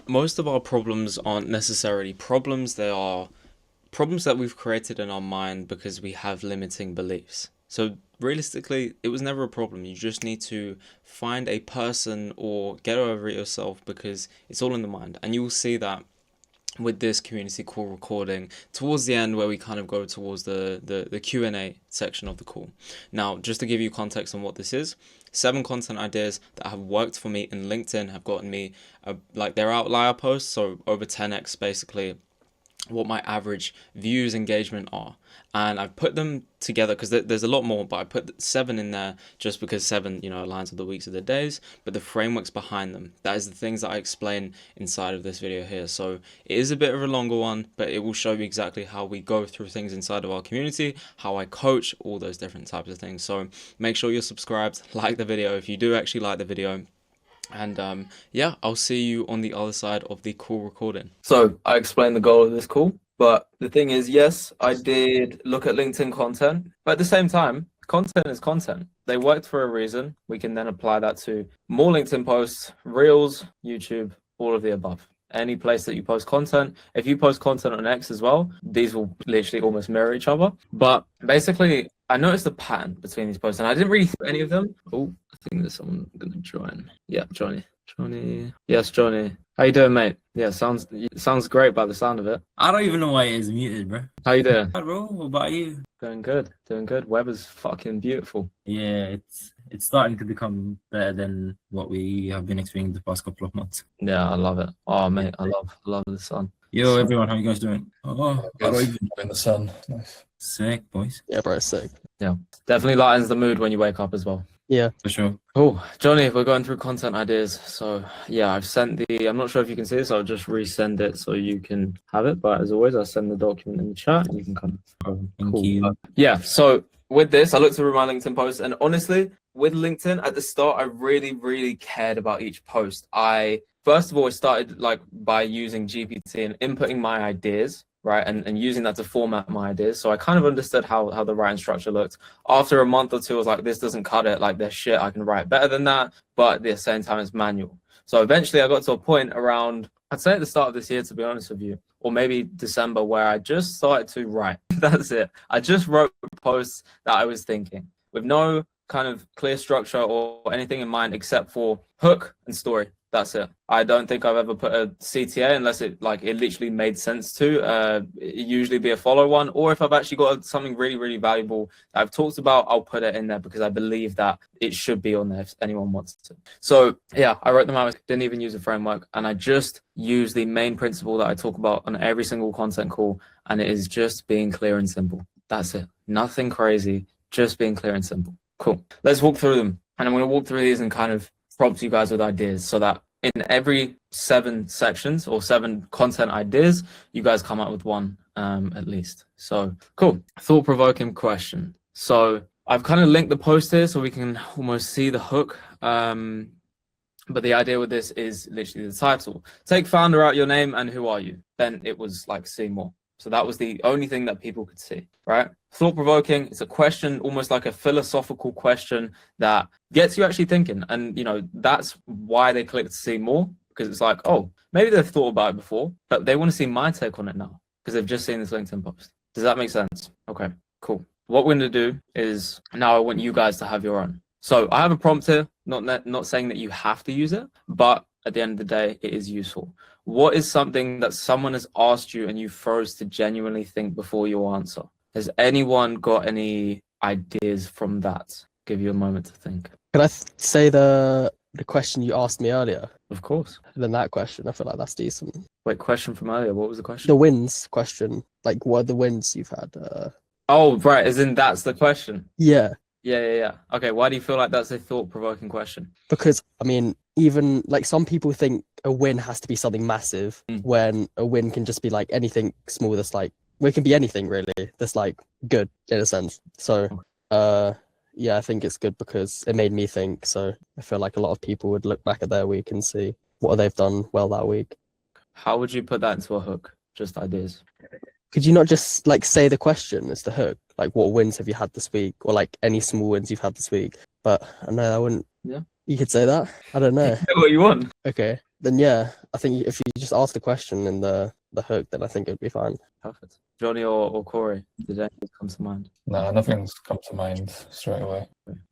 most of our problems aren't necessarily problems, they are problems that we've created in our mind because we have limiting beliefs. So realistically, it was never a problem. You just need to find a person or get over it yourself because it's all in the mind. And you will see that with this community call recording towards the end where we kind of go towards the Q&A section of the call. Now, just to give you context on what this is, 7 content ideas that have worked for me in LinkedIn have gotten me like their outlier posts, so over 10x basically what my average views engagement are, and I've put them together because there's a lot more, but I put 7 in there just because 7 aligns with the weeks of the days, but the frameworks behind them, that is the things that I explain inside of this video here. So it is a bit of a longer one, but it will show you exactly how we go through things inside of our community, how I coach, all those different types of things. So make sure you're subscribed, like the video if you do actually like the video, and yeah, I'll see you on the other side of the call recording. So I explained the goal of this call, but the thing is, yes, I did look at LinkedIn content, but at the same time, content is content. They worked for a reason. We can then apply that to more LinkedIn posts, Reels, YouTube, all of the above. Any place that you post content. If you post content on X as well, these will literally almost mirror each other. But basically, I noticed a pattern between these posts, and I didn't really see any of them. Oh, I think there's someone going to join. Yeah, Johnny. Johnny. Yes, Johnny. How you doing, mate? Yeah, sounds great by the sound of it. I don't even know why it is muted, bro. How you doing? Hi, bro. What about you? Doing good. Doing good. Weather's fucking beautiful. Yeah, it's starting to become better than what we have been experiencing the past couple of months. Yeah, I love it. Oh, mate, I love the sun. Yo, everyone, how you guys doing? Oh, I don't even in the sun. Nice. sick, boys. Yeah, bro, sick. Yeah, definitely lightens the mood when you wake up as well. Yeah, For sure. Cool. Johnny, we're going through content ideas. So yeah, I've sent I'm not sure if you can see this, I'll just resend it so you can have it. But as always, I'll send the document in the chat and you can kind of Thank you. Yeah, so with this, I looked through my LinkedIn posts, and honestly, with LinkedIn at the start, I really cared about each post. First of all, I started like by using GPT and inputting my ideas, right? And using that to format my ideas. So I kind of understood how the writing structure looked. After a month or two, I was like, this doesn't cut it. Like, there's shit, I can write better than that. But at the same time, it's manual. So eventually I got to a point around, I'd say at the start of this year, to be honest with you, or maybe December, where I just started to write. That's it. I just wrote posts that I was thinking with no kind of clear structure or anything in mind except for hook and story. That's it. I don't think I've ever put a CTA unless it literally made sense to. Usually be a follow one, or if I've actually got something really valuable that I've talked about, I'll put it in there because I believe that it should be on there if anyone wants to. So yeah, I wrote them out, didn't even use a framework, and I just used the main principle that I talk about on every single content call, and it is just being clear and simple. That's it. Nothing crazy, just being clear and simple. Cool. Let's walk through them. And I'm going to walk through these and kind of prompt you guys with ideas so that in every 7 sections or 7 content ideas, you guys come up with one at least. So cool. Thought-provoking question. So I've kind of linked the post here so we can almost see the hook. But the idea with this is literally the title. Take founder out your name and who are you? Then it was like see more. So that was the only thing that people could see, right? Thought-provoking, it's a question, almost like a philosophical question that gets you actually thinking. And, that's why they click to see more, because it's like, oh, maybe they've thought about it before, but they want to see my take on it now because they've just seen this LinkedIn post. Does that make sense? Okay, cool. What we're going to do is now I want you guys to have your own. So I have a prompt here, not saying that you have to use it, but at the end of the day, it is useful. What is something that someone has asked you and you froze to genuinely think before you answer? Has anyone got any ideas from that? Give you a moment to think. Could I say the question you asked me earlier? Of course. Then that question, I feel like that's decent. Wait, question from earlier. What was the question? The wins question, like what are the wins you've had? Oh, right. As in that's the question. Yeah. Yeah. Okay. Why do you feel like that's a thought-provoking question? Because I mean, even like some people think a win has to be something massive when a win can just be like anything small that's like, well, it can be anything really that's like good in a sense. So yeah, I think it's good because it made me think. So I feel like a lot of people would look back at their week and see what they've done well that week. How would you put that into a hook? Just ideas. Could you not just like say the question as the hook? Like what wins have you had this week, or like any small wins you've had this week? But I know I wouldn't. Yeah. You could say that. I don't know. What you want? Okay. then yeah, I think if you just ask the question in the hook, then I think it'd be fine. Perfect. Johnny or Corey, did anything come to mind? No, nothing's come to mind straight away.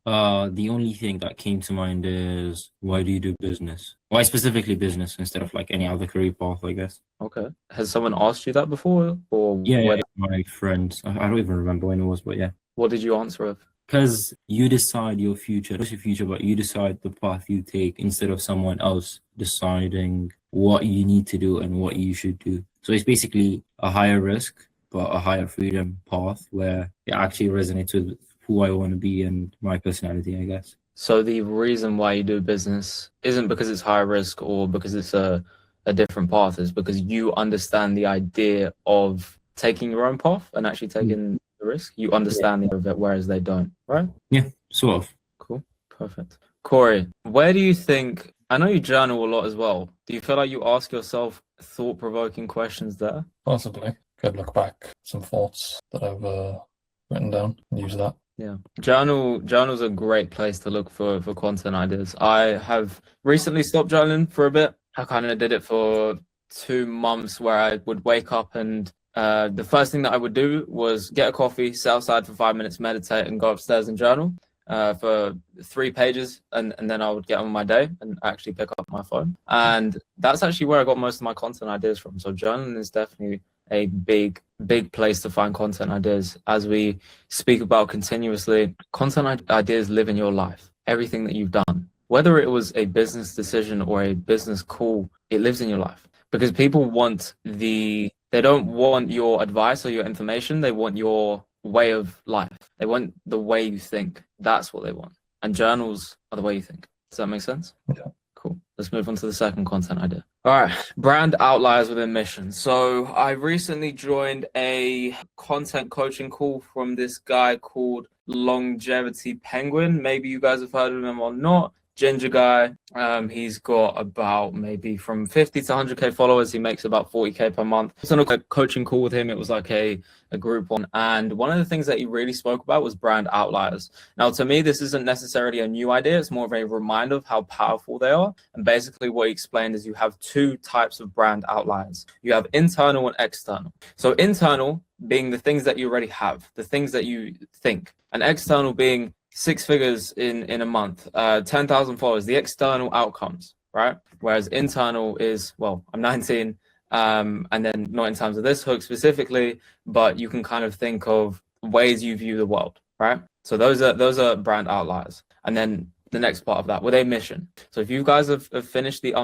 The only thing that came to mind is why do you do business? Why specifically business instead of like any other career path, I guess? Okay. Has someone asked you that before, or Yeah, my friends. I don't even remember when it was, but yeah. what did you answer of? Because you decide your future, not your future, but you decide the path you take instead of someone else deciding what you need to do and what you should do. So it's basically a higher risk, but a higher freedom path where it actually resonates with who I want to be and my personality, I guess. So the reason why you do business isn't because it's high risk or because it's a different path, is because you understand the idea of taking your own path and actually taking the risk. You understand the of it, whereas they don't, right? Yeah, sort of. Cool. Perfect. Corey, where do you think, I know you journal a lot as well. Do you feel like you ask yourself thought-provoking questions there? Possibly. Could look back some thoughts that I've written down and use that. Yeah. Journal's a great place to look for content ideas. I have recently stopped journaling for a bit. I kind of did it for 2 months where I would wake up and the first thing that I would do was get a coffee, sit outside for 5 minutes, meditate, and go upstairs and journal for 3 pages, and then I would get on my day and actually pick up my phone. And that's actually where I got most of my content ideas from. So journaling is definitely a big place to find content ideas. As we speak about continuously, content ideas live in your life. Everything that you've done, whether it was a business decision or a business call, it lives in your life, because people they don't want your advice or your information. They want your way of life. They want the way you think. That's what they want. And journals are the way you think. Does that make sense? Yeah. Cool. Let's move on to the second content idea. All right. Brand outliers within mission. So I recently joined a content coaching call from this guy called Longevity Penguin. Maybe you guys have heard of him or not. Ginger guy. He's got about maybe from 50 to 100k followers. He makes about 40k per month. So on a coaching call with him, it was like a group one, and one of the things that he really spoke about was brand outliers. Now, to me, this isn't necessarily a new idea. It's more of a reminder of how powerful they are. And basically what he explained is you have 2 types of brand outliers. You have internal and external. So internal being the things that you already have, the things that you think, and external being 6 figures in a month, 10,000 followers, the external outcomes, right? Whereas internal is, well, I'm 19, and then not in terms of this hook specifically, but you can kind of think of ways you view the world, right? So those are brand outliers. And then the next part of that with a mission. So if you guys have finished the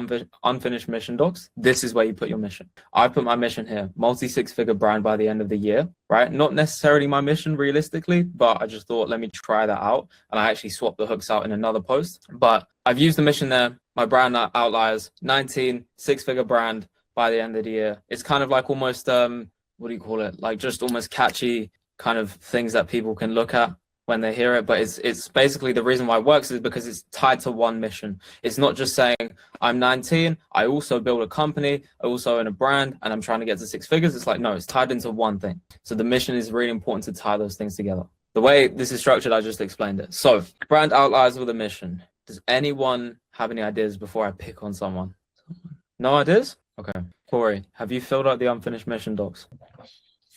unfinished mission docs, this is where you put your mission. I put my mission here, multi-6-figure brand by the end of the year, right? Not necessarily my mission realistically, but I just thought, let me try that out. And I actually swapped the hooks out in another post, but I've used the mission there. My brand outliers, 19, 6-figure brand by the end of the year. It's kind of like almost, what do you call it? Like just almost catchy kind of things that people can look at when they hear it, but it's basically the reason why it works is because it's tied to one mission. It's not just saying I'm 19, I also build a company, I also own a brand, and I'm trying to get to 6 figures. It's like, no, it's tied into one thing. So the mission is really important to tie those things together. The way this is structured, I just explained it. So brand outliers with a mission. Does anyone have any ideas before I pick on someone? No ideas? Okay. Corey, have you filled out the unfinished mission docs? I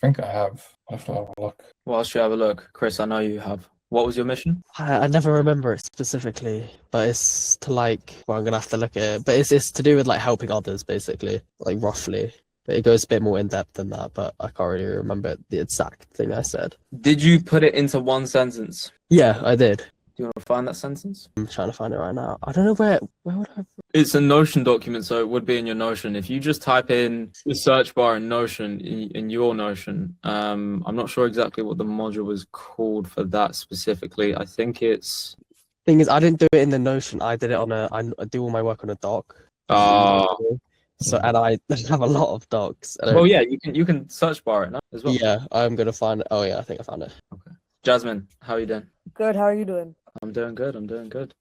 think I have. I have to have a look. Whilst you have a look, Chris, I know you have. What was your mission? I never remember it specifically, but it's to like, well, I'm gonna have to look at it, but it's to do with like helping others, basically, like roughly. But it goes a bit more in depth than that, but I can't really remember the exact thing I said. Did you put it into one sentence? Yeah, I did. Do you want to find that sentence? I'm trying to find it right now. I don't know where would I? It's a Notion document, so it would be in your Notion. If you just type in the search bar in Notion, in your Notion, I'm not sure exactly what the module was called for that specifically. I think it's... Thing is, I didn't do it in the Notion. I did it on I do all my work on a doc. So, and I have a lot of docs. Well, yeah, you can search bar it as well. Yeah, I'm gonna find it. Oh yeah, I think I found it. Okay. Jasmine, how are you doing? Good, how are you doing? I'm doing good.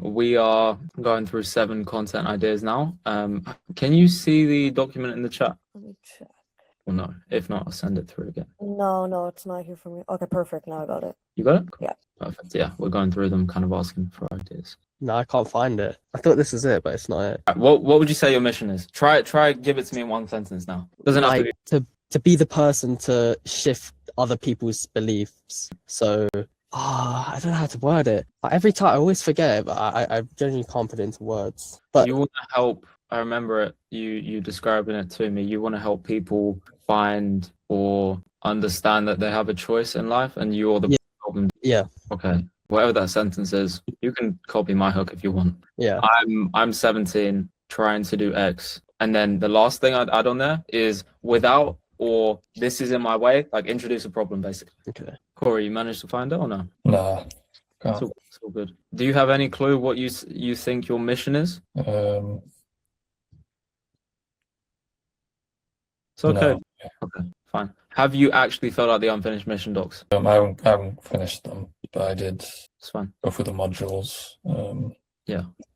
We are going through 7 content ideas now. Can you see the document in the chat? Let me check. Or no? If not, I'll send it through again. No, it's not here for me. Okay, perfect. Now I got it. You got it? Yeah. Perfect. Yeah, we're going through them, kind of asking for ideas. No, I can't find it. I thought this is it, but it's not it. Right, what would you say your mission is? Try give it to me in one sentence now. Doesn't have to Like be. to be the person to shift other people's beliefs. So, I don't know how to word it. Every time I always forget it, but I genuinely can't put it into words. But You want to help. I remember it. You describing it to me. You want to help people find or understand that they have a choice in life, and you're the problem. yeah, Okay. Whatever that sentence is, you can copy my hook if you want. yeah. I'm 17, trying to do X, and then the last thing I'd add on there is without or this is in my way. Like introduce a problem, basically. Okay. Corey, you managed to find it or no? Nah, can't. It's all good. Do you have any clue what you think your mission is? It's okay. No. Okay, fine. Have you actually filled out the unfinished mission docs? I haven't finished them, but I did It's fine. go through the modules.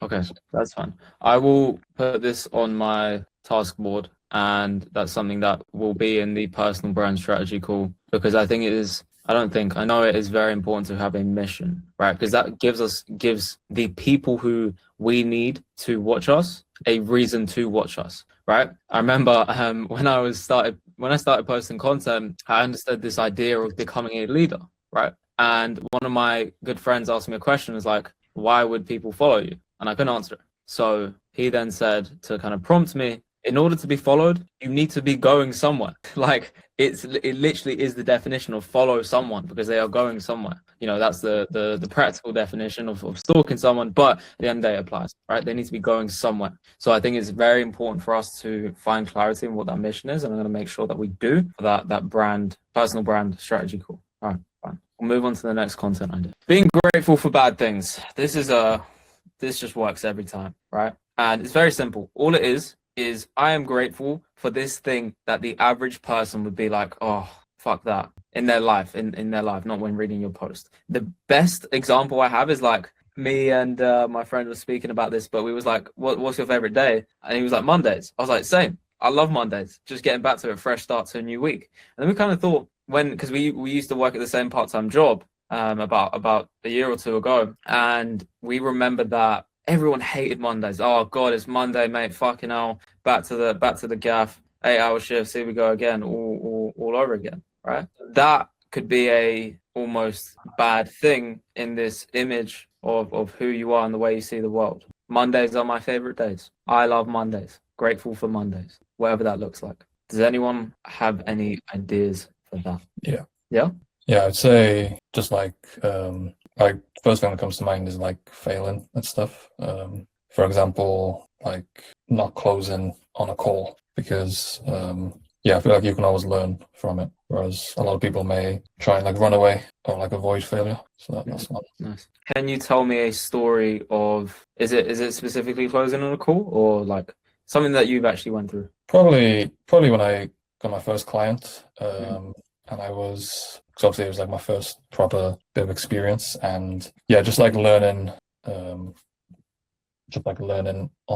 Okay, that's fine. I will put this on my task board, and that's something that will be in the personal brand strategy call, because I think it is. I know it is very important to have a mission, right? Because that gives the people who we need to watch us a reason to watch us, right? I remember when I started posting content, I understood this idea of becoming a leader, right? And one of my good friends asked me a question, is like, why would people follow you? And I couldn't answer it. So he then said, to kind of prompt me, in order to be followed, you need to be going somewhere. Like it literally is the definition of follow someone, because they are going somewhere. You know, that's the practical definition of stalking someone, but at the end of the day it applies, right? They need to be going somewhere. So I think it's very important for us to find clarity in what that mission is, and I'm going to make sure that we do for that personal brand strategy call. All right, fine. We'll move on to the next content idea. Being grateful for bad things. This just works every time, right? And it's very simple. All it is I am grateful for this thing that the average person would be like, oh, fuck that, in their life, not when reading your post. The best example I have is like me and my friend was speaking about this, but we was like, what's your favorite day? And he was like, Mondays. I was like, same. I love Mondays. Just getting back to a fresh start to a new week. And then we kind of thought, because we used to work at the same part-time job about a year or two ago, and we remembered that everyone hated Mondays. Oh God, it's Monday, mate. Fucking hell. Back to the gaff. 8-hour shifts. Here we go again. All over again. Right. That could be a almost bad thing in this image of who you are and the way you see the world. Mondays are my favorite days. I love Mondays. Grateful for Mondays. Whatever that looks like. Does anyone have any ideas for that? Yeah. Yeah. Yeah, I'd say just like first thing that comes to mind is like failing and stuff. For example, like not closing on a call, because I feel like you can always learn from it, whereas a lot of people may try and like run away or like avoid failure. So that's one. Nice. Can you tell me a story of, is it specifically closing on a call, or like something that you've actually went through? Probably when I got my first client, and I was, because obviously it was like my first proper bit of experience, and just like learning on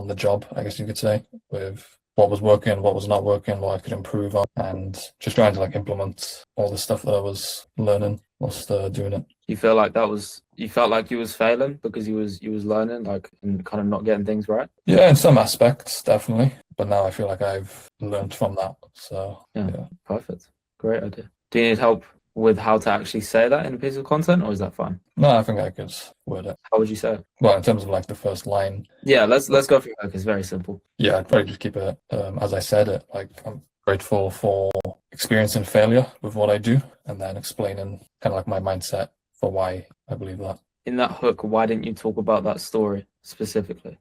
the job, I guess you could say, with what was working, what was not working, what I could improve on, and just trying to like implement all the stuff that I was learning whilst doing it. You felt like you was failing because you was learning, like, and kind of not getting things right? Yeah, in some aspects, definitely. But now I feel like I've learned from that. So yeah. Perfect. Great idea. Do you need help with how to actually say that in a piece of content, or is that fine? No, I think I could word it. How would you say it? Well, in terms of like the first line. Yeah, let's go through that. It's very simple. Yeah, I'd probably just keep it as I said it. Like, I'm grateful for experiencing failure with what I do, and then explaining kind of like my mindset for why I believe that. In that hook, why didn't you talk about that story specifically?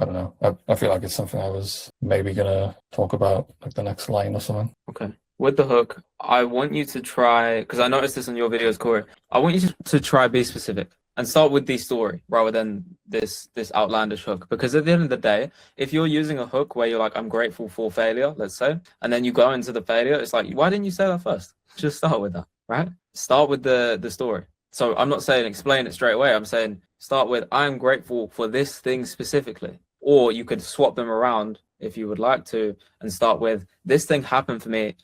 I don't know. I feel like it's something I was maybe gonna talk about like the next line or something. Okay. With the hook, I want you to try, because I noticed this in your videos, Corey. I want you to try be specific and start with the story rather than this outlandish hook. Because at the end of the day, if you're using a hook where you're like, I'm grateful for failure, let's say, and then you go into the failure, it's like, why didn't you say that first? Just start with that, right? Start with the story. So I'm not saying explain it straight away. I'm saying start with, I'm grateful for this thing specifically. or you could swap them around if you would like to and start with, this thing happened to me,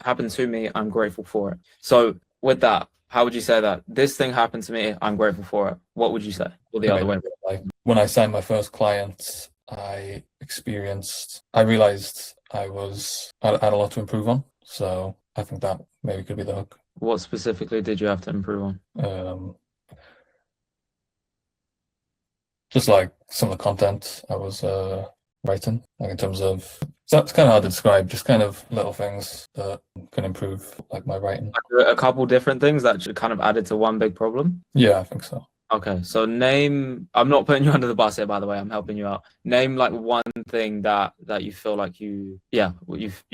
I'm grateful for it. So with that, how would you say that? This thing happened to me, I'm grateful for it. What would you say? Or the other way? Like when I signed my first client, I realized I had a lot to improve on. So I think that maybe could be the hook. What specifically did you have to improve on? Just like some of the content I was writing, like in terms of, so it's kind of hard to describe, just kind of little things that can improve like my writing. Like a couple different things that should kind of added to one big problem? Yeah, I think so. Okay, so I'm not putting you under the bus here, by the way, I'm helping you out. Name like one thing that you feel like you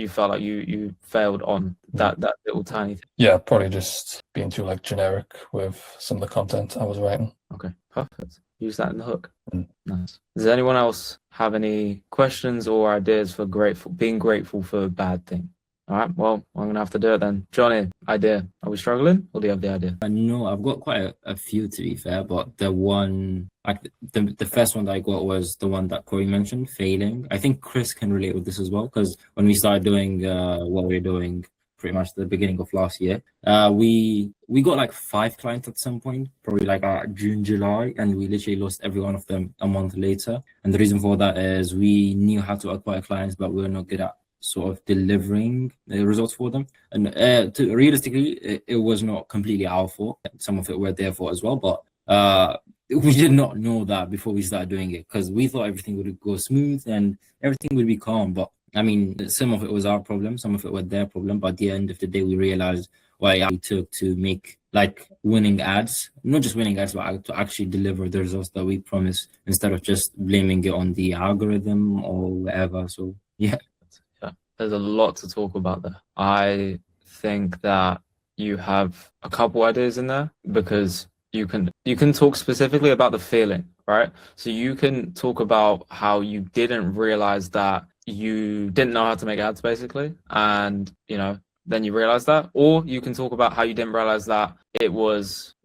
felt like you failed on, that little tiny thing. Yeah, probably just being too like generic with some of the content I was writing. Okay, perfect. Use that in the hook. Mm. Nice. Does anyone else have any questions or ideas for being grateful for a bad thing? All right, well, I'm gonna have to do it then. Johnny, idea. Are we struggling, or do you have the idea? No, I've got quite a few to be fair, but the one, like the first one that I got was the one that Corey mentioned, failing. I think Chris can relate with this as well, because when we started doing what we're doing pretty much the beginning of last year, we got like 5 clients at some point, probably like June, July, and we literally lost every one of them a month later. And the reason for that is we knew how to acquire clients, but we were not good at sort of delivering the results for them. And realistically, it was not completely our fault. Some of it were their fault as well, but we did not know that before we started doing it, because we thought everything would go smooth and everything would be calm. But I mean, some of it was our problem, some of it was their problem. But at the end of the day, we realized what it took to make like winning ads, not just winning ads, but to actually deliver the results that we promised, instead of just blaming it on the algorithm or whatever. So yeah. There's a lot to talk about there. I think that you have a couple ideas in there, because you can talk specifically about the feeling, right? So you can talk about how you didn't realize that you didn't know how to make ads, basically, and then you realize that. Or you can talk about how you didn't realize that it was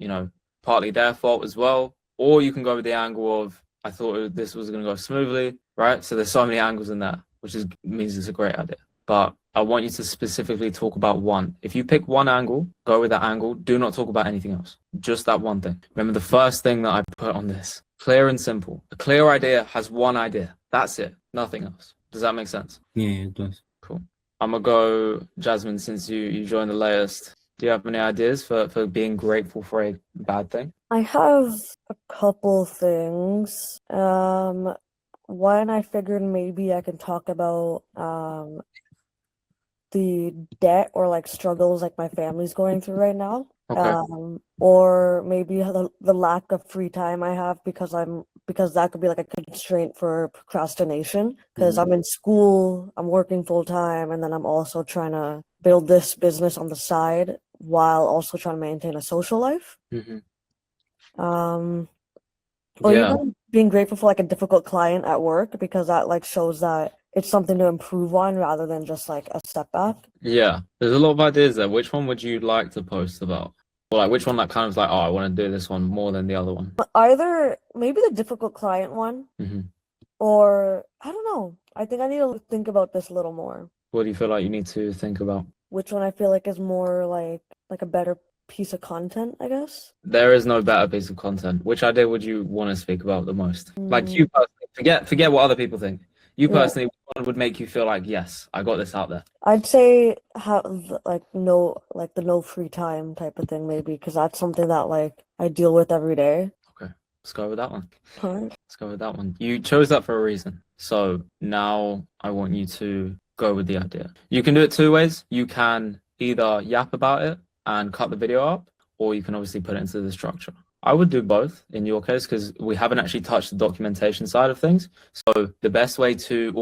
partly their fault as well. Or you can go with the angle of, I thought this was going to go smoothly, right? So there's so many angles in that, which means it's a great idea. But I want you to specifically talk about one. If you pick one angle, go with that angle. Do not talk about anything else. Just that one thing. Remember the first thing that I put on this. Clear and simple. A clear idea has one idea. That's it. Nothing else. Does that make sense? Yeah, it does. Cool. I'm going to go, Jasmine, since you joined the latest. Do you have any ideas for being grateful for a bad thing? I have a couple things. One, I figured maybe I can talk about the debt or like struggles like my family's going through right now. Okay. Or maybe the lack of free time I have, because that could be like a constraint for procrastination, because I'm in school, I'm working full time, and then I'm also trying to build this business on the side while also trying to maintain a social life. Or even being grateful for like a difficult client at work, because that like shows that it's something to improve on rather than just like a step back. Yeah, there's a lot of ideas there. Which one would you like to post about? Or like which one that kind of like, oh, I want to do this one more than the other one? Either maybe the difficult client one, or I don't know. I think I need to think about this a little more. What do you feel like you need to think about? Which one I feel like is more like a better piece of content, I guess. There is no better piece of content. Which idea would you want to speak about the most? Like you personally, forget what other people think. You personally, which one would make you feel like, yes, I got this out there? I'd say the no free time type of thing, maybe, because that's something that like I deal with every day. Okay, let's go with that one. All right. Let's go with that one. You chose that for a reason. So now I want you to go with the idea. You can do it 2 ways. You can either yap about it and cut the video up, or you can obviously put it into the structure. I would do both in your case, because we haven't actually touched the documentation side of things. So the best way to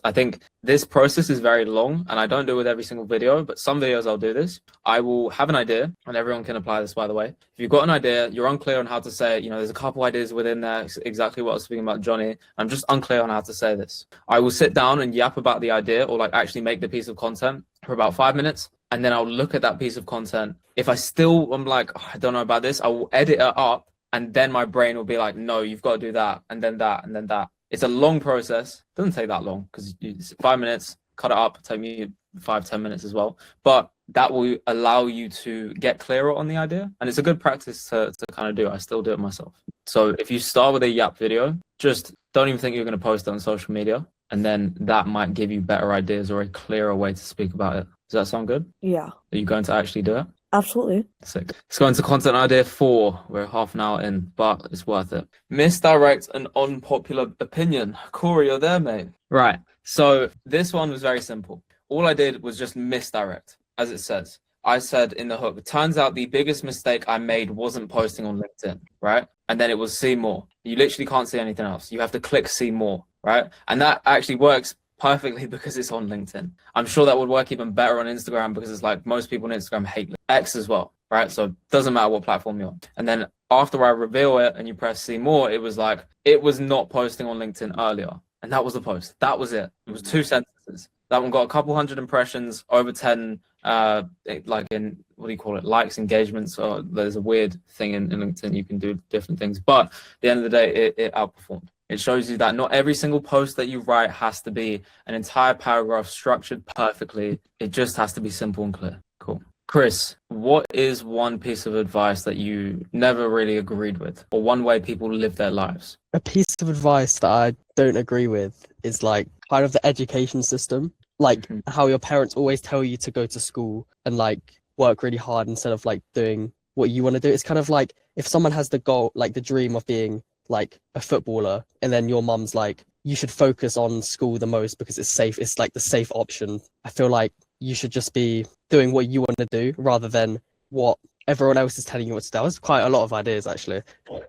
I think this process is very long, and I don't do it with every single video, but some videos I'll do this. I will have an idea, and everyone can apply this, by the way. If you've got an idea, you're unclear on how to say it, there's a couple ideas within there, exactly what I was speaking about, Johnny. I'm just unclear on how to say this. I will sit down and yap about the idea, or like actually make the piece of content for about 5 minutes. And then I'll look at that piece of content. If I'm like, oh, I don't know about this, I will edit it up, and then my brain will be like, no, you've got to do that, and then that, and then that. It's a long process. Doesn't take that long because it's 5 minutes. Cut it up. Take me 5-10 minutes as well. But that will allow you to get clearer on the idea, and it's a good practice to kind of do. I still do it myself. So if you start with a Yap video, just don't even think you're going to post it on social media, and then that might give you better ideas or a clearer way to speak about it. Does that sound good? Yeah, Are you going to actually do it? absolutely. Sick. Let's go into content idea 4. We're half an hour in, but it's worth it. Misdirect an unpopular opinion. Corey, you're there, mate. Right. So this one was very simple. All I did was just misdirect, as it says. I said in the hook, it turns out the biggest mistake I made wasn't posting on LinkedIn, right? And then it was see more. You literally can't see anything else. You have to click see more, right? And that actually works perfectly because it's on LinkedIn. I'm sure that would work even better on Instagram because it's like most people on Instagram hate X as well, right? So it doesn't matter what platform you're on. And then after I reveal it and you press see more, it was like, it was not posting on LinkedIn earlier. And that was the post. That was it. It was 2 sentences. That one got a couple hundred impressions, over 10, like in, what do you call it? Likes, engagements. Or there's a weird thing in LinkedIn. You can do different things. But at the end of the day, it outperformed. It shows you that not every single post that you write has to be an entire paragraph structured perfectly. It just has to be simple and clear. Cool. Chris, what is one piece of advice that you never really agreed with, or one way people live their lives? A piece of advice that I don't agree with is like kind of the education system, like how your parents always tell you to go to school and like work really hard instead of like doing what you want to do. It's kind of like if someone has the goal, like the dream of being like a footballer, and then your mum's like, you should focus on school the most because it's safe. It's like the safe option. I feel like you should just be doing what you want to do rather than what everyone else is telling you what to do. That was quite a lot of ideas actually. But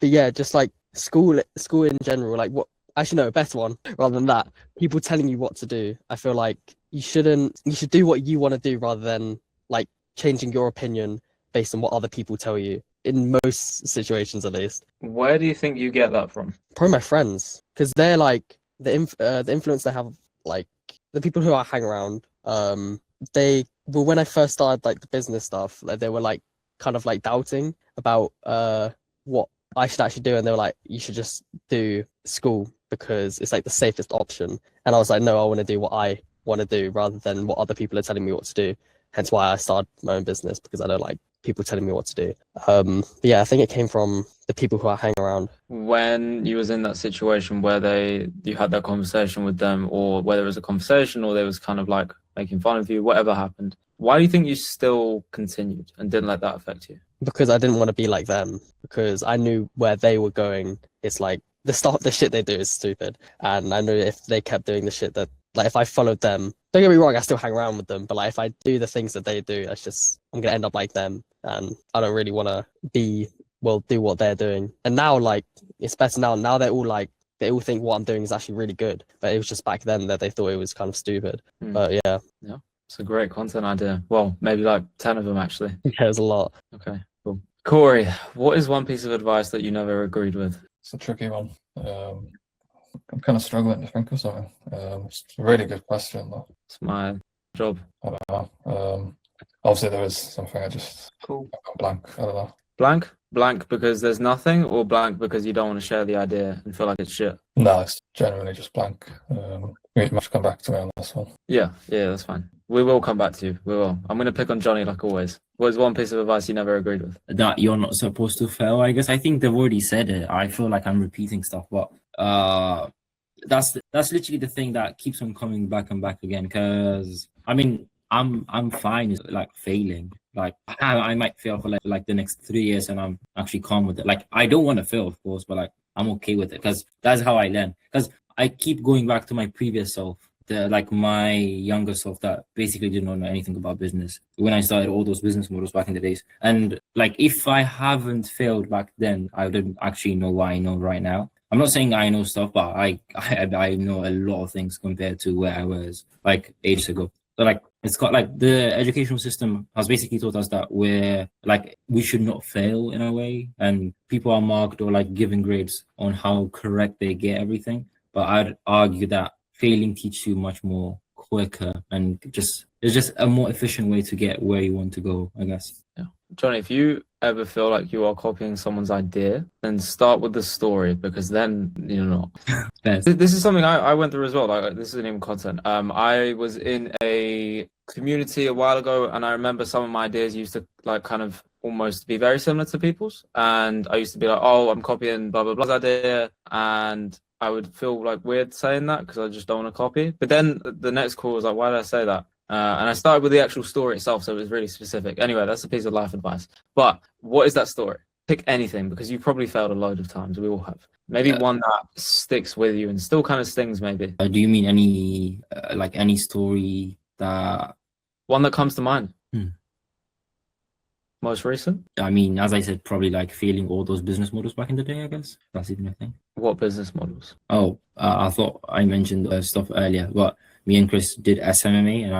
yeah, just like school in general, like what, actually no, a better one rather than that. People telling you what to do. I feel like you should do what you want to do rather than like changing your opinion based on what other people tell you, in most situations at least. Where do you think you get that from? Probably my friends, because they're like the influence they have, like the people who I hang around. When I first started like the business stuff, like, they were like kind of like doubting about what I should actually do, and they were like, you should just do school because it's like the safest option. And I was like, no, I want to do what I want to do rather than what other people are telling me what to do. Hence why I started my own business, because I don't like people telling me what to do. But yeah, I think it came from the people who I hang around. When you was in that situation where you had that conversation with them, or whether it was a conversation or they was kind of like making fun of you, whatever happened, why do you think you still continued and didn't let that affect you? Because I didn't want to be like them, because I knew where they were going. It's like the shit they do is stupid, and I knew if they kept doing the shit that, like, if I followed them, don't get me wrong, I still hang around with them, but like if I do the things that they do, I'm gonna end up like them, and I don't really want to do what they're doing. And now, like, it's better now. Now they all think what I'm doing is actually really good, but it was just back then that they thought it was kind of stupid. But yeah, it's a great content idea. Well, maybe like 10 of them actually. yeah, there's a lot. Okay, cool. Corey, what is one piece of advice that you never agreed with? It's a tricky one. I'm kind of struggling to think of something. It's a really good question, though. It's my job. I don't know. Obviously, there is something I just Cool. got blank. I don't know. Blank because there's nothing, or blank because you don't want to share the idea and feel like it's shit? No, it's genuinely just blank. You must come back to me on this one. Yeah, that's fine. We will come back to you. We will. I'm going to pick on Johnny like always. What is one piece of advice you never agreed with? That you're not supposed to fail. I guess I think they've already said it. I feel like I'm repeating stuff, but that's literally the thing that keeps on coming back and back again. Because I mean, I'm fine with like failing. Like I might fail for like the next 3 years, and I'm actually calm with it. Like I don't want to fail, of course, but like I'm okay with it because that's how I learn. Because I keep going back to my previous self, my younger self that basically did not know anything about business when I started all those business models back in the days. And like if I haven't failed back then, I wouldn't actually know what I know right now. I'm not saying I know stuff, but I know a lot of things compared to where I was like ages ago. So like it's got like the educational system has basically taught us that we should not fail in a way, and people are marked or like given grades on how correct they get everything. But I'd argue that failing teaches you much more quicker, and it's just a more efficient way to get where you want to go, I guess. Yeah, Johnny, if you ever feel like you are copying someone's idea, then start with the story, because then you're not. Best. This is something I went through as well. Like, this isn't even content. I was in a community a while ago, and I remember some of my ideas used to like kind of almost be very similar to people's. And I used to be like, oh, I'm copying blah blah blah's idea, and I would feel like weird saying that because I just don't want to copy. But then the next call was like, why did I say that? And I started with the actual story itself, so it was really specific. Anyway, that's a piece of life advice. But what is that story? Pick anything, because you've probably failed a load of times. We all have. Maybe one that sticks with you and still kind of stings, maybe. Do you mean any like any story that? One that comes to mind. Hmm. Most recent? I mean, as I said, probably like failing all those business models back in the day, I guess. That's even a thing. What business models? Oh, I thought I mentioned stuff earlier, but me and Chris did SMMA, and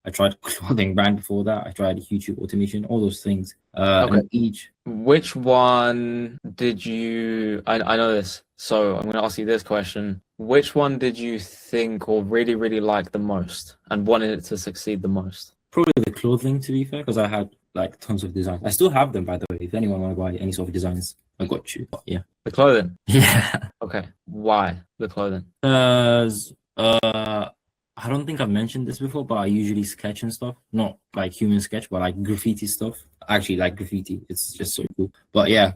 I tried clothing brand before that. I tried YouTube automation, all those things. Okay. And each. Which one did you? I know this, so I'm going to ask you this question. Which one did you think or really, really like the most and wanted it to succeed the most? Probably the clothing, to be fair, because I had like tons of designs. I still have them, by the way. If anyone want to buy any sort of designs, I got you. But yeah. The clothing? Yeah. Okay. Why the clothing? Because I don't think I've mentioned this before, but I usually sketch and stuff. Not like human sketch, but like graffiti stuff. I actually like graffiti. It's just so cool. But yeah,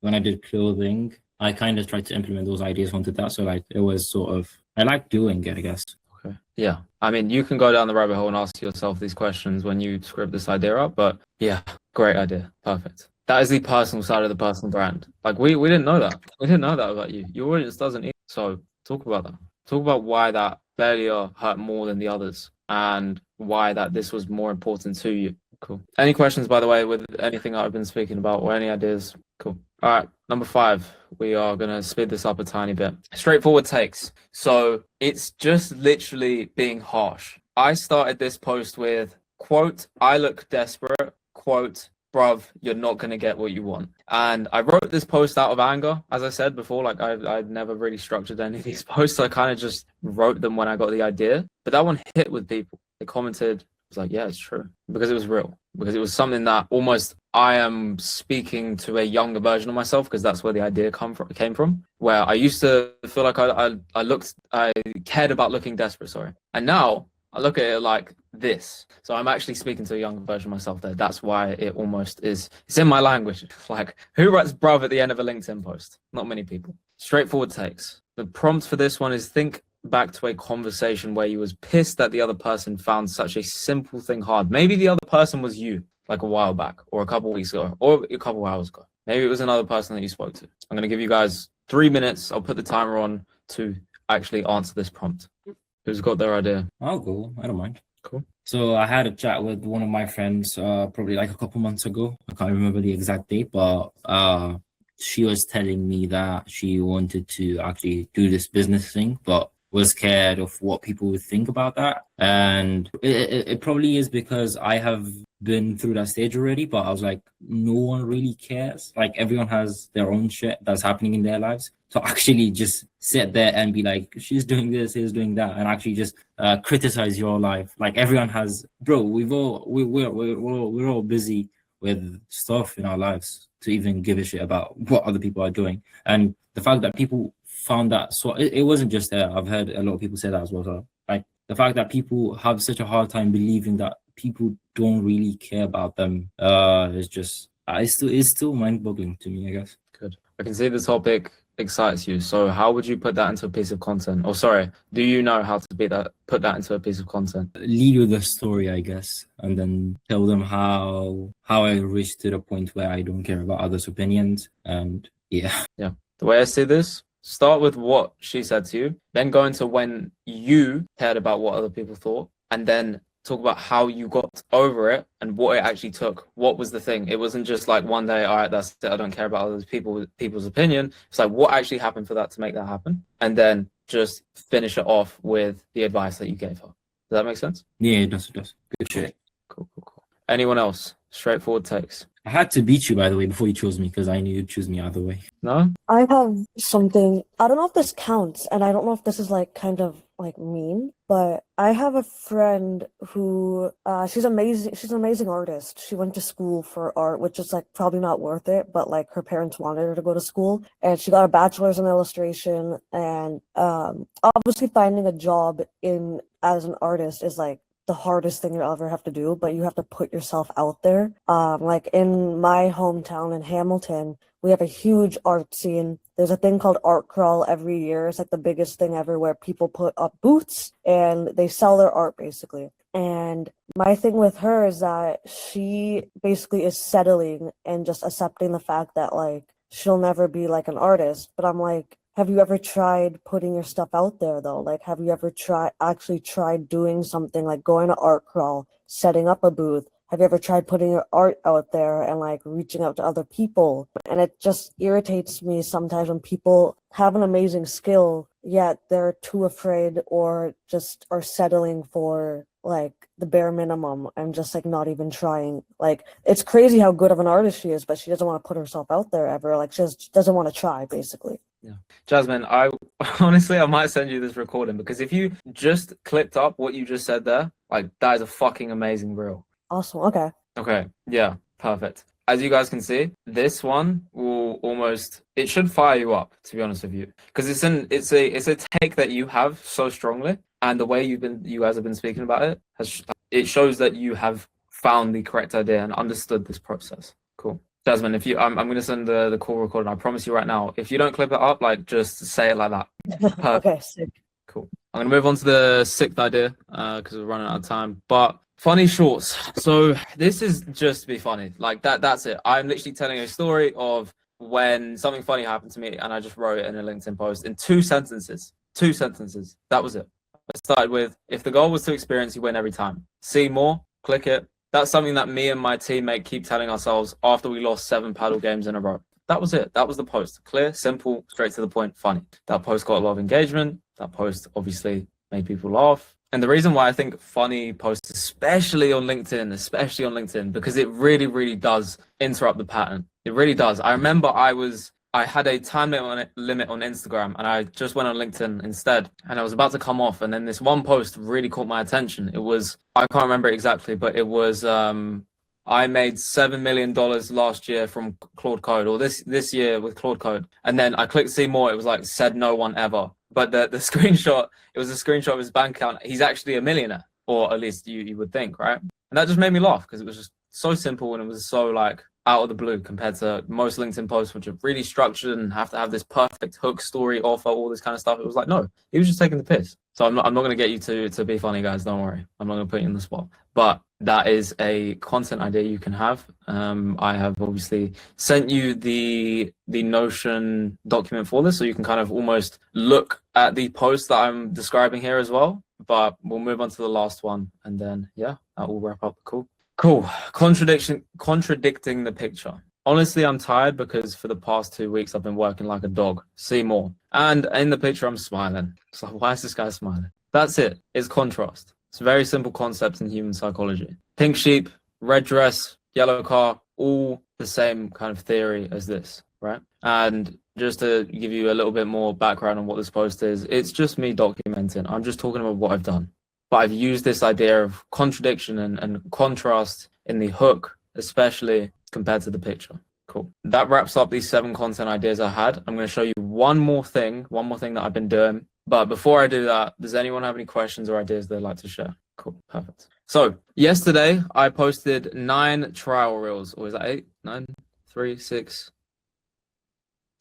when I did clothing, I kind of tried to implement those ideas onto that. So like it was sort of, I like doing it, I guess. Okay. Yeah. I mean, you can go down the rabbit hole and ask yourself these questions when you script this idea up, but yeah, great idea. Perfect. That is the personal side of the personal brand. Like we didn't know that. We didn't know that about you. Your audience doesn't either. So talk about that. Talk about why that failure hurt more than the others and why that this was more important to you. Cool. Any questions, by the way, with anything I've been speaking about or any ideas? Cool. All right. Number 5, we are going to speed this up a tiny bit. Straightforward takes. So it's just literally being harsh. I started this post with, quote, I look desperate, quote, bruv, you're not going to get what you want. And I wrote this post out of anger. As I said before, like I'd never really structured any of these posts. I kind of just wrote them when I got the idea. But that one hit with people. They commented, I was like, yeah, it's true. Because it was real. Because it was something that almost I am speaking to a younger version of myself, because that's where the idea came from. Where I used to feel like I cared about looking desperate, sorry. And now I look at it like this. So I'm actually speaking to a younger version of myself there. That's why it almost is. It's in my language. Like, who writes bruv at the end of a LinkedIn post? Not many people. Straightforward takes. The prompt for this one is think back to a conversation where you was pissed that the other person found such a simple thing hard. Maybe the other person was you, like a while back, or a couple weeks ago, or a couple hours ago. Maybe it was another person that you spoke to. I'm going to give you guys 3 minutes. I'll put the timer on to actually answer this prompt. Who's got their idea? I'll go. I don't mind. Cool. So I had a chat with one of my friends probably like a couple months ago. I can't remember the exact date, but she was telling me that she wanted to actually do this business thing, but was scared of what people would think about that. And it probably is because I have been through that stage already, but I was like, no one really cares. Like everyone has their own shit that's happening in their lives. So actually just sit there and be like, she's doing this, he's doing that, and actually just criticize your life. Like everyone has, bro, we're all busy with stuff in our lives to even give a shit about what other people are doing. And the fact that people found that, so it wasn't just there. I've heard a lot of people say that as well. So like the fact that people have such a hard time believing that people don't really care about them is just, it's still mind-boggling to me, I guess. Good. I can see the topic excites you. So how would you put that into a piece of content? Or sorry, do you know how to put that into a piece of content? Lead with the story, I guess, and then tell them how I reached to the point where I don't care about others' opinions. And yeah. The way I see this, start with what she said to you, then go into when you cared about what other people thought, and then talk about how you got over it and what it actually took. What was the thing? It wasn't just like one day, all right, that's it, I don't care about other people's opinion. It's like what actually happened for that to make that happen, and then just finish it off with the advice that you gave her. Does that make sense? Yeah, it does. Good shit. Cool. Anyone else? Straightforward takes. I had to beat you, by the way, before you chose me, because I knew you'd choose me either way. No? I have something, I don't know if this counts, and I don't know if this is like kind of like mean, but I have a friend who she's amazing. She's an amazing artist. She went to school for art, which is like probably not worth it, but like her parents wanted her to go to school, and she got a bachelor's in illustration. And obviously finding a job in as an artist is like the hardest thing you'll ever have to do, but you have to put yourself out there. Like in my hometown in Hamilton, we have a huge art scene. There's a thing called Art Crawl every year. It's like the biggest thing ever where people put up booths and they sell their art basically. And my thing with her is that she basically is settling and just accepting the fact that like she'll never be like an artist. But I'm like, have you ever tried putting your stuff out there though? Like, have you ever tried doing something like going to Art Crawl, setting up a booth? Have you ever tried putting your art out there and like reaching out to other people? And it just irritates me sometimes when people have an amazing skill, yet they're too afraid or just are settling for like the bare minimum and just like not even trying. Like, it's crazy how good of an artist she is, but she doesn't want to put herself out there ever. Like, she just doesn't want to try, basically. Yeah. Jasmine, I honestly, I might send you this recording because if you just clipped up what you just said there, like that is a fucking amazing reel. Awesome. Okay. Okay. Yeah. Perfect. As you guys can see, this one will almost, it should fire you up, to be honest with you, because it's a take that you have so strongly, and the way you guys have been speaking about it it shows that you have found the correct idea and understood this process. Cool. Jasmine, if you, I'm gonna send the call recording. I promise you right now. If you don't clip it up, like just say it like that. Perfect. Okay, sick. Cool. I'm gonna move on to the sixth idea because we're running out of time. But funny shorts. So this is just to be funny. Like that's it. I'm literally telling a story of when something funny happened to me, and I just wrote it in a LinkedIn post in 2 sentences. 2 sentences. That was it. I started with, if the goal was to experience, you win every time. See more, click it. That's something that me and my teammate keep telling ourselves after we lost 7 paddle games in a row. That was it. That was the post. Clear, simple, straight to the point, funny. That post got a lot of engagement. That post obviously made people laugh. And the reason why I think funny posts, especially on LinkedIn, because it really, really does interrupt the pattern. It really does. I remember I had a time limit on Instagram, and I just went on LinkedIn instead, and I was about to come off, and then this one post really caught my attention. It was, I can't remember it exactly, but it was I made $7 million last year from Claude Code, or this year with Claude Code. And then I clicked see more. It was like, said no one ever. But the screenshot, it was a screenshot of his bank account. He's actually a millionaire, or at least you would think, right? And that just made me laugh because it was just so simple, and it was so like out of the blue compared to most LinkedIn posts, which are really structured and have to have this perfect hook, story, offer, all this kind of stuff. It was like, no, he was just taking the piss. So I'm not going to get you to be funny, guys. Don't worry. I'm not going to put you in the spot. But that is a content idea you can have. I have obviously sent you the Notion document for this, so you can kind of almost look at the post that I'm describing here as well. But we'll move on to the last one, and then yeah, that will wrap up the call. Cool. Contradicting the picture. Honestly, I'm tired because for the past 2 weeks I've been working like a dog. See more. And in the picture I'm smiling. So why is this guy smiling? That's it. It's contrast. It's a very simple concept in human psychology. Pink sheep, red dress, yellow car, all the same kind of theory as this, right? And just to give you a little bit more background on what this post is, it's just me documenting. I'm just talking about what I've done. But I've used this idea of contradiction and contrast in the hook, especially compared to the picture. Cool. That wraps up these 7 content ideas I had. I'm going to show you one more thing that I've been doing. But before I do that, does anyone have any questions or ideas they'd like to share? Cool. Perfect. So yesterday I posted 9 trial reels, or is that 8? 9, 3, 6,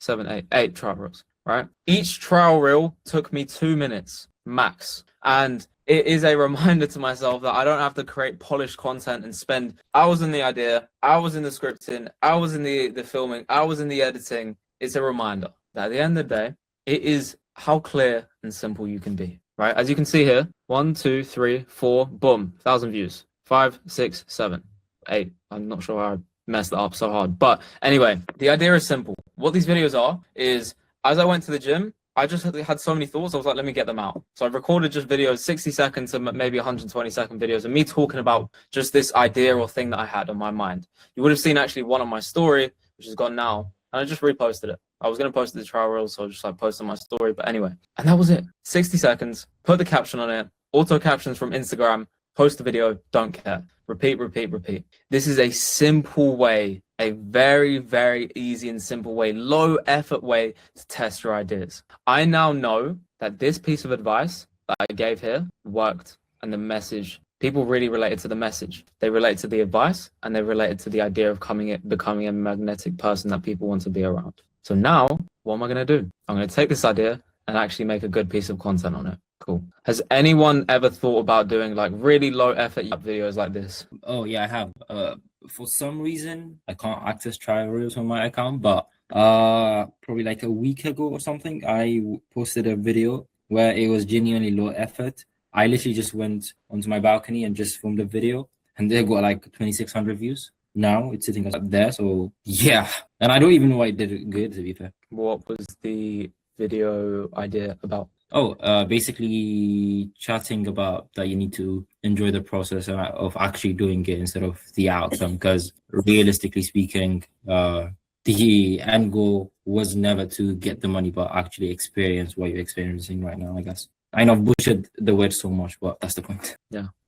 7, 8. 8 trial reels, right? Each trial reel took me 2 minutes max. And it is a reminder to myself that I don't have to create polished content and spend hours in the idea, hours in the scripting, hours in the filming, hours in the editing. It's a reminder that at the end of the day, it is how clear and simple you can be, right? As you can see here, 1, 2, 3, 4, boom, 1,000 views, 5, 6, 7, 8. I'm not sure how I messed that up so hard. But anyway, the idea is simple. What these videos are is, as I went to the gym, I just had so many thoughts. I was like, let me get them out. So I recorded just videos, 60 seconds to maybe 120-second videos of me talking about just this idea or thing that I had on my mind. You would have seen actually one on my story, which is gone now, and I just reposted it. I was going to post the trial reel, so I just like posted my story. But anyway, and that was it. 60 seconds, put the caption on it, auto captions from Instagram, post the video, don't care. Repeat, repeat, repeat. This is a simple way, a very, very easy and simple way, low effort way to test your ideas. I now know that this piece of advice that I gave here worked, and the message, people really related to the message. They related to the advice, and they related to the idea of becoming a magnetic person that people want to be around. So now, what am I going to do? I'm going to take this idea and actually make a good piece of content on it. Cool. Has anyone ever thought about doing like really low effort videos like this? Oh yeah, I have. For some reason, I can't access trial reels on my account, but probably like a week ago or something, I posted a video where it was genuinely low effort. I literally just went onto my balcony and just filmed a video, and they got like 2,600 views. Now it's sitting up there, so yeah. And I don't even know why it did it good, to be fair. What was the video idea about? Basically chatting about that you need to enjoy the process of actually doing it instead of the outcome, because realistically speaking, the end goal was never to get the money, but actually experience what you're experiencing right now, I guess. I know I've butchered the word so much, but that's the point.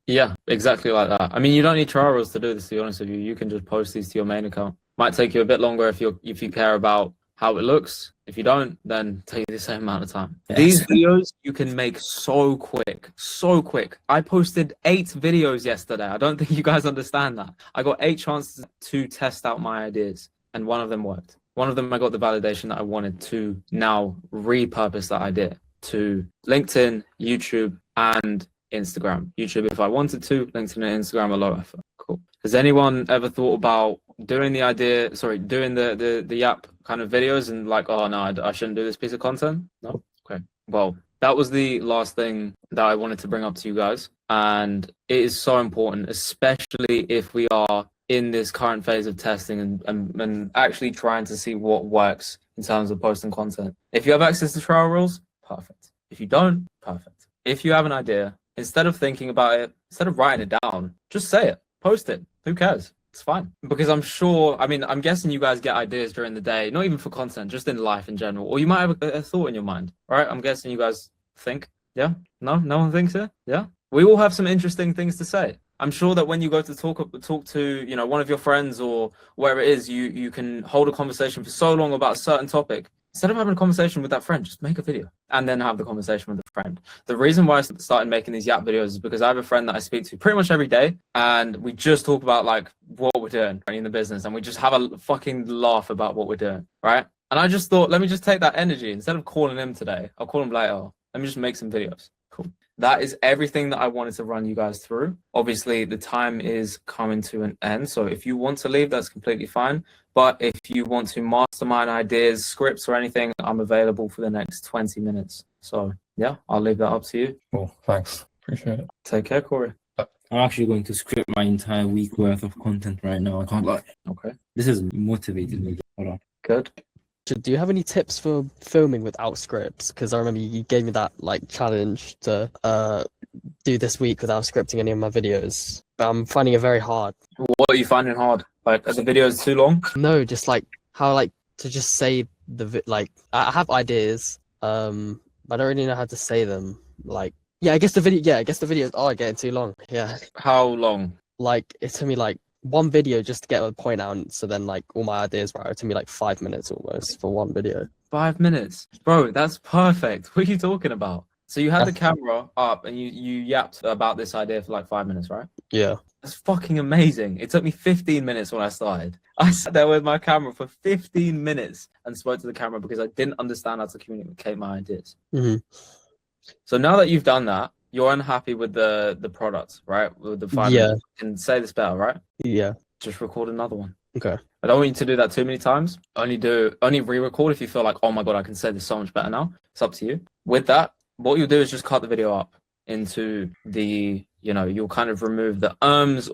Yeah, exactly like that. I mean, you don't need trial reels to do this, to be honest with you. You can just post these to your main account. Might take you a bit longer if you care about how it looks. If you don't, then take the same amount of time. Yes. These videos you can make so quick, so quick. I posted 8 videos yesterday. I don't think you guys understand that. I got 8 chances to test out my ideas, and one of them worked. One of them I got the validation that I wanted to now repurpose that idea to LinkedIn, YouTube, and Instagram. YouTube if I wanted to, LinkedIn and Instagram are low effort. Cool. Has anyone ever thought about doing the Yap kind of videos and like, oh no, I shouldn't do this piece of content? No? Okay. Well, that was the last thing that I wanted to bring up to you guys. And it is so important, especially if we are in this current phase of testing and actually trying to see what works in terms of posting content. If you have access to trial rules, perfect. If you don't, perfect. If you have an idea, instead of thinking about it, instead of writing it down, just say it, post it. Who cares? It's fine. Because I'm guessing you guys get ideas during the day, not even for content, just in life in general. Or you might have a thought in your mind, right? I'm guessing you guys think. Yeah? No one thinks it? Yeah? We all have some interesting things to say. I'm sure that when you go to talk to, one of your friends or wherever it is, you can hold a conversation for so long about a certain topic. Instead of having a conversation with that friend, just make a video and then have the conversation with the friend. The reason why I started making these Yap videos is because I have a friend that I speak to pretty much every day, and we just talk about like what we're doing in the business, and we just have a fucking laugh about what we're doing, right? And I just thought, let me just take that energy. Instead of calling him today, I'll call him later. Let me just make some videos. Cool. That is everything that I wanted to run you guys through. Obviously, the time is coming to an end. So if you want to leave, that's completely fine. But if you want to mastermind ideas, scripts, or anything, I'm available for the next 20 minutes. So yeah, I'll leave that up to you. Cool. Thanks. Appreciate it. Take care, Corey. I'm actually going to script my entire week worth of content right now. I can't lie. Okay. This has motivated me. Hold on. Good. Do you have any tips for filming without scripts? Because I remember you gave me that like challenge to do this week without scripting any of my videos. But I'm finding it very hard. What are you finding hard? Like, are the videos too long? No, just like how like to just say I have ideas, but I don't really know how to say them. Like, I guess the videos are getting too long. Yeah. How long? Like it took me like one video just to get a point out, so then like all my ideas it took me like 5 minutes almost for one video. 5 minutes? Bro, that's perfect. What are you talking about? So you had the camera up and you yapped about this idea for like 5 minutes, right? Yeah. That's fucking amazing. It took me 15 minutes when I started. I sat there with my camera for 15 minutes and spoke to the camera because I didn't understand how to communicate my ideas. Mm-hmm. So now that you've done that, you're unhappy with the product, right? With the 5 minutes. You can say this better, right? Yeah. Just record another one. Okay. I don't want you to do that too many times. Only re-record if you feel like, oh my God, I can say this so much better now. It's up to you. With that, what you'll do is just cut the video up into the, you'll kind of remove the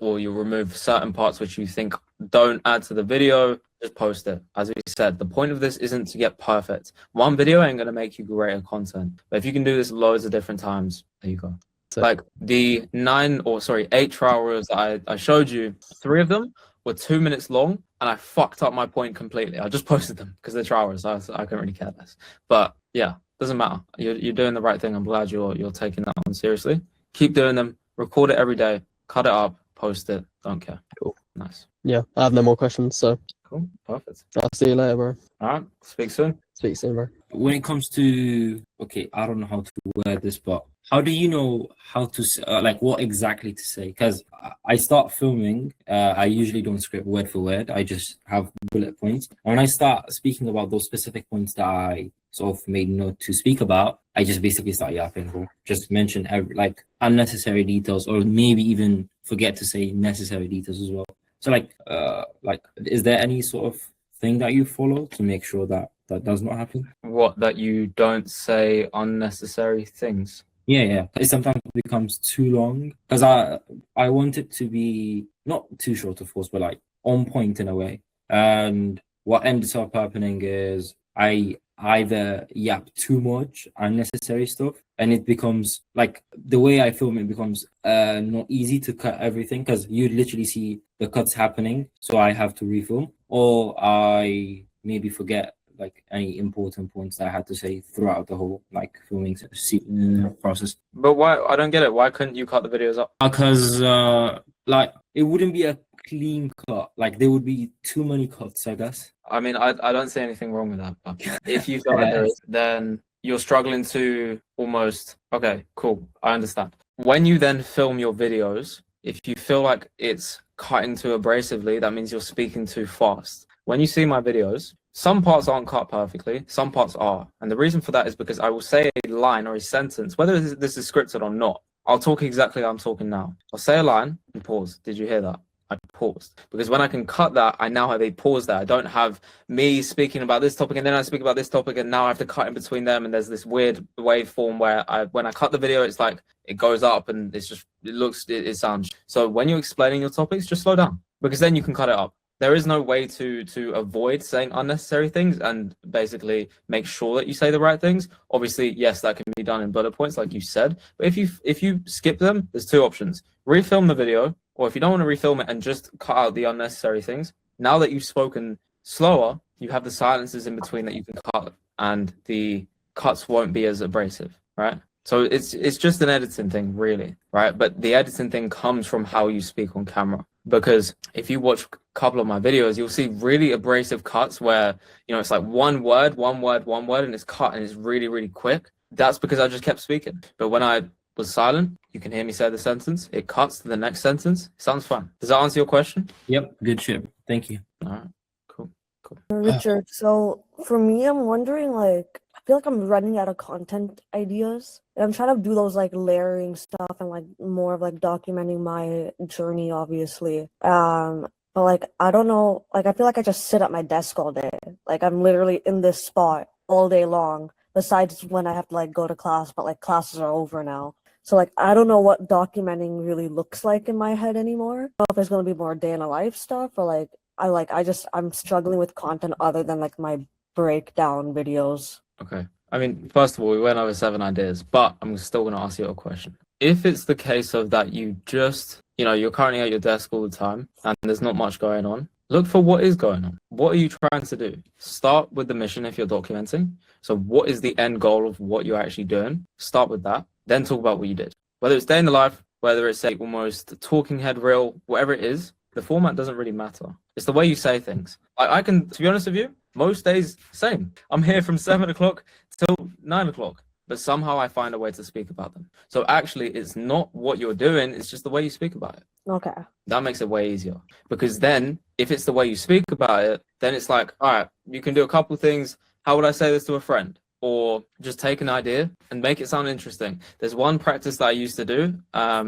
or you'll remove certain parts which you think don't add to the video, just post it. As we said, the point of this isn't to get perfect. One video ain't gonna make you greater content, but if you can do this loads of different times, there you go. So- Like the 8 trial reels that I showed you, 3 of them were 2 minutes long, and I fucked up my point completely. I just posted them because they're trial reels. I couldn't really care less. But yeah, doesn't matter. You're doing the right thing. I'm glad you're taking that on seriously. Keep doing them. Record it every day. Cut it up. Post it. Don't care. Cool. Nice. Yeah, I have no more questions, so Cool. Perfect. I'll see you later, bro. All right. Speak soon. Speak soon, bro. When it comes to, okay, I don't know how to word this, but how do you know how to like what exactly to say? Because I start filming, I usually don't script word for word. I just have bullet points. When I start speaking about those specific points that I sort of made note to speak about, I just basically start yapping, bro. Just mention like unnecessary details, or maybe even forget to say necessary details as well. So like, is there any sort of thing that you follow to make sure that that does not happen? What, that you don't say unnecessary things? Yeah. It sometimes becomes too long because I want it to be not too short, of course, but like on point in a way. And what ends up happening is I either yap too much unnecessary stuff, and it becomes like the way I film it becomes not easy to cut everything because you literally see the cuts happening, so I have to refilm, or I maybe forget like any important points that I had to say throughout the whole like filming process. But why? I don't get it. Why couldn't you cut the videos up? Because like it wouldn't be a clean cut. Like there would be too many cuts, I guess. I mean, I don't see anything wrong with that. But if you feel like there is, then you're struggling to almost. Okay, cool. I understand. When you then film your videos, if you feel like it's cutting too abrasively, that means you're speaking too fast. When you see my videos, some parts aren't cut perfectly, some parts are. And the reason for that is because I will say a line or a sentence, whether this is scripted or not. I'll talk exactly how I'm talking now. I'll say a line and pause. Did you hear that? I paused. Because when I can cut that, I now have a pause there. I don't have me speaking about this topic and then I speak about this topic and now I have to cut in between them. And there's this weird waveform where when I cut the video, it's like it goes up and it sounds. So when you're explaining your topics, just slow down because then you can cut it up. There is no way to avoid saying unnecessary things and basically make sure that you say the right things. Obviously, yes, that can be done in bullet points, like you said. But if you skip them, there's 2 options: refilm the video, or if you don't want to refilm it and just cut out the unnecessary things. Now that you've spoken slower, you have the silences in between that you can cut, and the cuts won't be as abrasive, right? So it's just an editing thing, really, right? But the editing thing comes from how you speak on camera. Because if you watch a couple of my videos, you'll see really abrasive cuts where, it's like one word, and it's cut and it's really, really quick. That's because I just kept speaking. But when I was silent, you can hear me say the sentence. It cuts to the next sentence. It sounds fun. Does that answer your question? Yep, good shit. Thank you. All right, cool. Richard, so for me, I'm wondering, like, I feel like I'm running out of content ideas. And I'm trying to do those, like, layering stuff and, like, more of, like, documenting my journey, obviously. But, like, I don't know. Like, I feel like I just sit at my desk all day. Like, I'm literally in this spot all day long, besides when I have to, like, go to class. But, like, classes are over now. So, like, I don't know what documenting really looks like in my head anymore. I don't know if there's going to be more day in a life stuff or, like, I'm struggling with content other than, like, my breakdown videos. Okay. I mean, first of all, we went over 7 ideas, but I'm still going to ask you a question. If it's the case of that you just, you're currently at your desk all the time and there's not much going on, look for what is going on. What are you trying to do? Start with the mission if you're documenting. So what is the end goal of what you're actually doing? Start with that. Then talk about what you did. Whether it's day in the life, whether it's a almost talking head reel, whatever it is, the format doesn't really matter. It's the way you say things. I can, to be honest with you, most days, same. I'm here from 7 o'clock till 9 o'clock, but somehow I find a way to speak about them. So actually, it's not what you're doing, it's just the way you speak about it. Okay. That makes it way easier. Because then, if it's the way you speak about it, then it's like, all right, you can do a couple things. How would I say this to a friend? Or just take an idea and make it sound interesting. There's one practice that I used to do.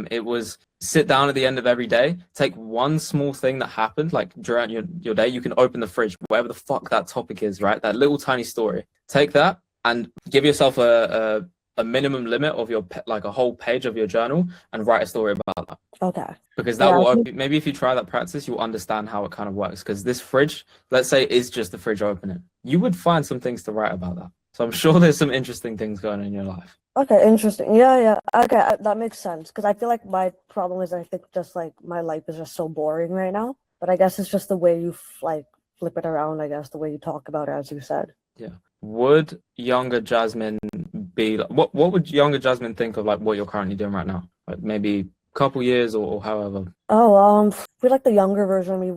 It was sit down at the end of every day, take one small thing that happened, like during your day. You can open the fridge, whatever the fuck that topic is, right? That little tiny story. Take that and give yourself a a minimum limit of your like a whole page of your journal and write a story about that. Okay. Because that Yeah, I will think- maybe if you try that practice, you'll understand how it kind of works. Because this fridge, let's say, is just the fridge opening, you would find some things to write about that. So I'm sure there's some interesting things going on in your life. Okay, interesting. Yeah. Okay, that makes sense. Because I feel like my problem is I think just like my life is just so boring right now. But I guess it's just the way you like flip it around. I guess the way you talk about it, as you said. Would younger Jasmine be like, what would younger Jasmine think of like what you're currently doing right now? Like maybe a couple years or however. Oh, feel like the younger version of me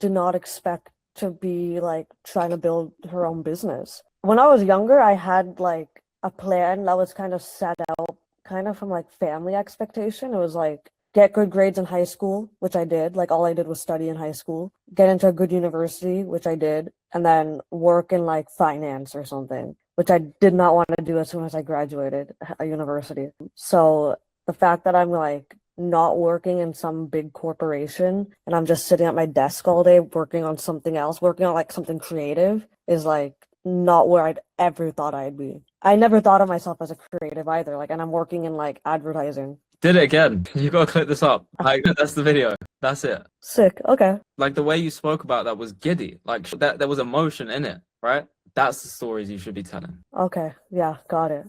do not expect to be like trying to build her own business. When I was younger, I had like a plan that was kind of set out kind of from like family expectation. It was like get good grades in high school, which I did. Like all I did was study in high school, get into a good university, which I did, and then work in like finance or something, which I did not want to do as soon as I graduated a university. So the fact that I'm like not working in some big corporation and I'm just sitting at my desk all day working on something else, working on like something creative is like not where I'd ever thought I'd be. I never thought of myself as a creative either. Like, and I'm working in like advertising. Did it again. You gotta click this up. Like that's the video. That's it. Sick. Okay. Like the way you spoke about that was giddy. Like that there was emotion in it, right? That's the stories you should be telling. Okay. Yeah. Got it.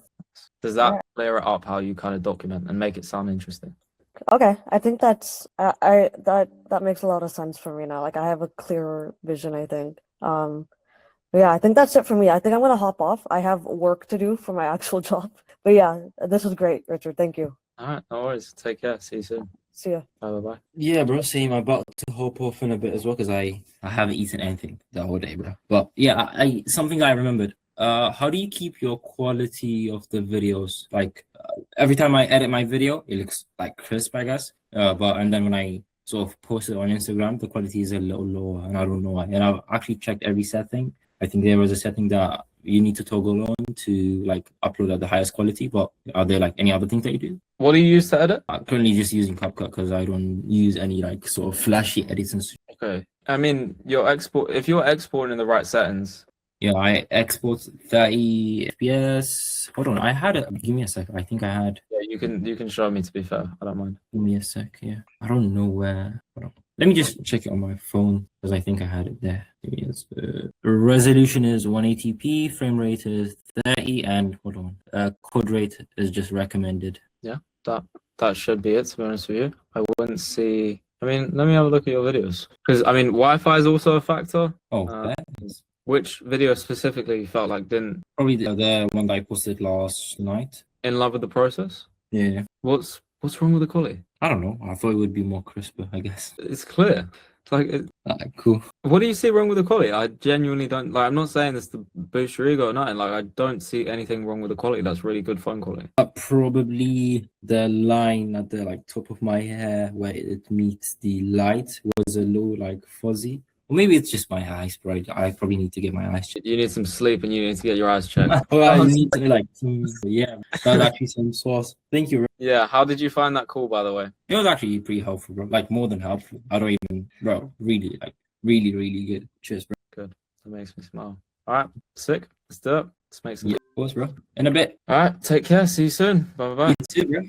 Does that Alright. clear it up how you kind of document and make it sound interesting? Okay. I think that's that makes a lot of sense for me now. Like I have a clearer vision, I think. But yeah, I think that's it for me. I think I'm gonna hop off. I have work to do for my actual job. But yeah, this was great, Richard. Thank you. All right, no worries. Take care. See you soon. See ya. Bye. Yeah, bro, same. I'm about to hop off in a bit as well because I haven't eaten anything the whole day, bro. But yeah, I something I remembered. How do you keep your quality of the videos? Like every time I edit my video, it looks like crisp, I guess. And then when I sort of post it on Instagram, the quality is a little lower, and I don't know why. And I've actually checked every setting. I think there was a setting that you need to toggle on to like upload at the highest quality. But are there like any other things that you do? What do you use to edit? I'm currently just using CapCut because I don't use any like sort of flashy edits and stuff. Okay. I mean, if you're exporting in the right settings. Yeah, I export 30 FPS. Hold on, I had it. Give me a sec. I think I had. Yeah, you can show me, to be fair. I don't mind. Give me a sec. Yeah, I don't know where. Hold on. Let me just check it on my phone because I think I had it there. Give me a sec. Resolution is 180p. Frame rate is 30, and hold on. Code rate is just recommended. Yeah, that should be it, to be honest with you. I wouldn't see. I mean, let me have a look at your videos. Because I mean, Wi-Fi is also a factor. Oh, that is Which video specifically you felt like didn't probably the one that I posted last night. in love with the process? Yeah. What's wrong with the quality? I don't know. I thought it would be more crisper, I guess. It's clear. It's like, Cool. what do you see wrong with the quality? I genuinely don't like. I'm not saying this to boost your ego or nothing. Like, I don't see anything wrong with the quality. That's really good phone quality. Probably the line at the like top of my hair where it meets the light was a little like fuzzy. Or maybe it's just my eyes, bro. I probably need to get my eyes checked. You need some sleep and you need to get your eyes checked. Well, I need to like, yeah, that's actually some sauce. Thank you, bro. Yeah. How did you find that cool, by the way? It was actually pretty helpful, bro. Like more than helpful. I don't even, bro. Really, like really, really good. Cheers, bro. Good. That makes me smile. All right. Sick. Let's do it. Let's make some. Yeah, of course, bro. In a bit. All right. Take care. See you soon. Bye. You too, bro.